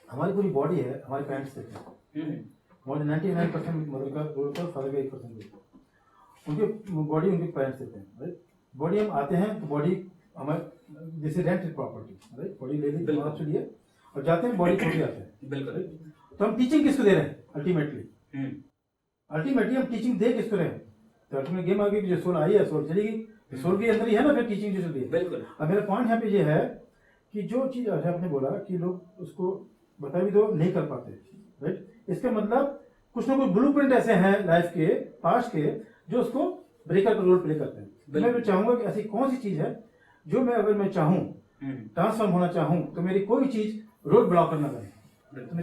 हमारी पूरी बॉडी है, हमारे पैंट्स से मोर देन 99% मदर का, फादर का 1% उनके बॉडी उनके पैंट्स देते हैं, राइट। बॉडी हम आते हैं तो बॉडी हमारे जैसे रेंटेड प्रॉपर्टी, राइट। बॉडी ले ली आपसे लिए और जाते हैं, बॉडी छोड़ के आते हैं, बिल्कुल। तो हम टीचिंग किसको दे रहे हैं अल्टीमेटली? अल्टीमेटली हम टीचिंग दे किसको रहे हैं? तो अल्टीमेट गेम आ गई कि जो सोल आई है सोल चली गई, सोल के अंदर ही है ना फिर टीचिंग जो चल रही है। बिल्कुल। अब मेरा पॉइंट यहाँ पे ये है कि जो चीज आपने बोला कि लोग उसको बता भी दो नहीं कर पाते, राइट। इसका मतलब कुछ ना कुछ ब्लूप्रिंट ऐसे हैं लाइफ के पास्ट के जो उसको ब्रेकर का रोल प्ले करते हैं। मैं चाहूंगा कि ऐसी कौन सी चीज है जो मैं अगर मैं चाहूँ ट्रांसफॉर्म होना चाहूँ तो मेरी कोई चीज रोड ब्लॉक करना करे।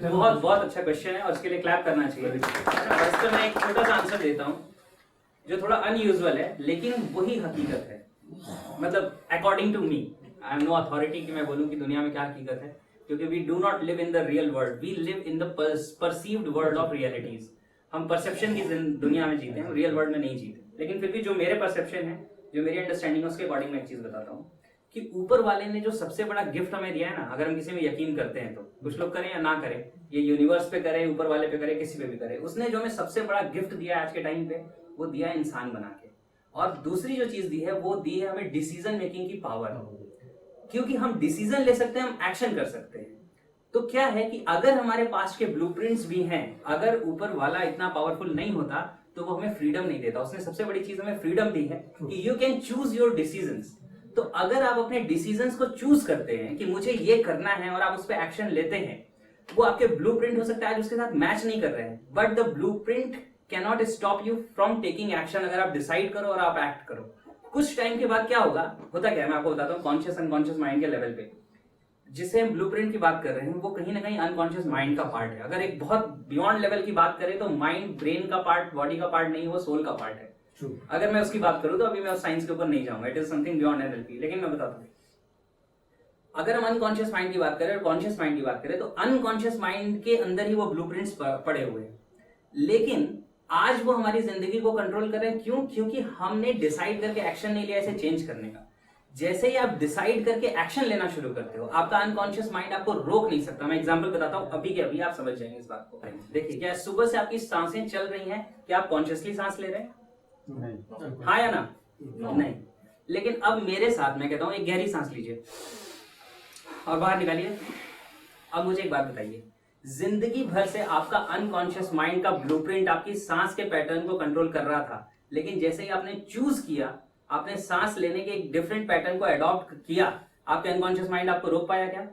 बहुत बहुत अच्छा क्वेश्चन है और उसके लिए क्लैप करना चाहिए। वैसे मैं एक छोटा सा आंसर देता हूँ जो थोड़ा अनयूजुअल है लेकिन वही हकीकत है। मतलब according to me, I am no authority कि मैं बोलूँ कि दुनिया में क्या हकीकत है, क्योंकि we do not live in the real world, we live in the perceived world of realities. हम परसेप्शन की दुनिया में जीते हैं, हम रियल वर्ल्ड में नहीं जीते। लेकिन फिर भी जो मेरे परसेप्शन है, जो मेरी अंडरस्टैंडिंग है, उसके अकॉर्डिंग मैं एक चीज बताता हूँ कि ऊपर वाले ने जो सबसे बड़ा गिफ्ट हमें दिया है ना, अगर हम किसी में यकीन करते हैं तो कुछ लोग करें या ना करें, ये यूनिवर्स पे करें, ऊपर वाले पे करें, किसी पे भी करें, उसने जो हमें सबसे बड़ा गिफ्ट दिया है आज के टाइम पे, वो दिया है इंसान बना के। और दूसरी जो चीज दी है वो दी है हमें डिसीजन मेकिंग की पावर, क्योंकि हम डिसीजन ले सकते हैं, हम एक्शन कर सकते हैं। तो क्या है कि अगर हमारे पास के ब्लूप्रिंट्स भी हैं, अगर ऊपर वाला इतना पावरफुल नहीं होता तो वो हमें फ्रीडम नहीं देता। उसने सबसे बड़ी चीज हमें फ्रीडम दी है कि you can choose your decisions. तो अगर आप अपने डिसीजंस को चूज करते हैं कि मुझे ये करना है और आप उस पर एक्शन लेते हैं, वो आपके ब्लूप्रिंट हो सकता है आज उसके साथ मैच नहीं कर रहे हैं, but the blueprint can not stop you from taking action. अगर आप डिसाइड करो और आप एक्ट करो, कुछ टाइम के बाद क्या होगा, होता क्या है मैं आपको बताता हूँ। कॉन्शियस अनकॉन्शियस माइंड के लेवल पे जिसे हम ब्लूप्रिंट की बात कर रहे हैं वो कहीं ना कहीं अनकॉन्शियस माइंड का पार्ट है। अगर एक बहुत बियॉन्ड लेवल की बात करें तो माइंड ब्रेन का पार्ट, बॉडी का पार्ट नहीं, वो सोल का पार्ट है। अगर मैं उसकी बात करूं तो अभी मैं उस साइंस के ऊपर नहीं जाऊंगा, it is something beyond NLP. लेकिन मैं बताता हूं, अगर हम अनकॉन्शियस माइंड की बात करें और कॉन्शियस माइंड की बात करें तो अनकॉन्शियस माइंड के अंदर ही वो ब्लूप्रिंट्स पड़े हुए हैं, लेकिन आज वो हमारी जिंदगी को कंट्रोल कर रहे हैं। क्यों? क्योंकि हमने डिसाइड करके एक्शन नहीं लिया इसे चेंज करने का। जैसे ही आप डिसाइड करके एक्शन लेना शुरू करते हो, आपका अनकॉन्शियस माइंड आपको रोक नहीं सकता। मैं एग्जांपल बताता हूं, अभी के अभी आप समझ जाएंगे इस बात को। देखिए, क्या सुबह से आपकी सांसें चल रही हैं, क्या आप कॉन्शियसली सांस ले रहे हैं? नहीं। हाँ या ना? नहीं। लेकिन अब मेरे साथ मैं कहता हूं एक गहरी सांस लीजिए और बाहर निकालिए। अब मुझे एक बात बताइए, जिंदगी भर से आपका अनकॉन्शियस माइंड का ब्लूप्रिंट आपकी सांस के पैटर्न को कंट्रोल कर रहा था, लेकिन जैसे ही आपने चूज किया, आपने सांस लेने के एक डिफरेंट पैटर्न को अडॉप्ट किया, आपके अनकॉन्शियस माइंड आपको रोक पाया क्या?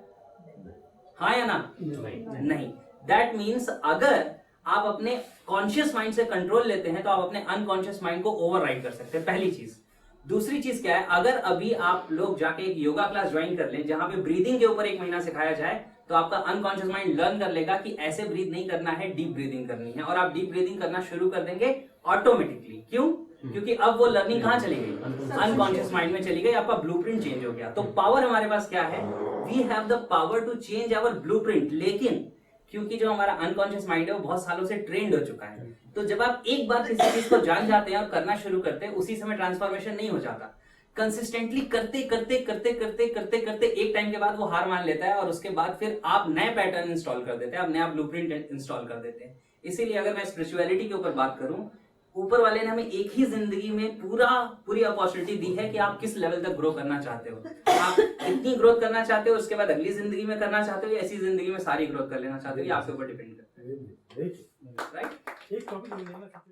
हाँ या ना? नहीं। दैट मीन्स अगर आप अपने कॉन्शियस माइंड से कंट्रोल लेते हैं तो आप अपने अनकॉन्शियस माइंड को ओवरराइड कर सकते हैं, पहली चीज। दूसरी चीज क्या है, अगर अभी आप लोग जाके एक योगा क्लास ज्वाइन कर लें जहां पे ब्रीदिंग के ऊपर 1 महीना सिखाया जाए, तो आपका अनकॉन्शियस माइंड लर्न कर लेगा कि ऐसे ब्रीथ नहीं करना है, डीप ब्रीदिंग करनी है, और आप डीप ब्रीदिंग करना शुरू कर देंगे ऑटोमेटिकली। क्यों? क्योंकि अब वो लर्निंग कहां चली गई? अनकॉन्शियस माइंड में चली गई, आपका ब्लूप्रिंट चेंज हो गया। तो पावर हमारे पास क्या है? We have the power to change our blueprint. लेकिन क्योंकि जो हमारा अनकॉन्शियस माइंड है वो बहुत सालों से ट्रेंड हो चुका है, तो जब आप एक बार किसी चीज को जान जाते हैं और करना शुरू करते हैं, उसी समय ट्रांसफॉर्मेशन नहीं हो जाता। कंसिस्टेंटली करते करते करते करते करते करते एक टाइम के बाद वो हार मान लेता है, और उसके बाद फिर आप नए पैटर्न इंस्टॉल कर देते हैं, आप नया ब्लूप्रिंट इंस्टॉल कर देते हैं। इसीलिए अगर मैं स्पिरिचुअलिटी के ऊपर बात करूं, ऊपर वाले ने हमें एक ही जिंदगी में पूरी अपॉर्चुनिटी दी है कि आप किस लेवल तक ग्रो करना चाहते हो। आप कितनी ग्रोथ करना चाहते हो, उसके बाद अगली जिंदगी में करना चाहते हो, या ऐसी जिंदगी में सारी ग्रोथ कर लेना चाहते हो, ये आपके ऊपर डिपेंड करता है, राइट?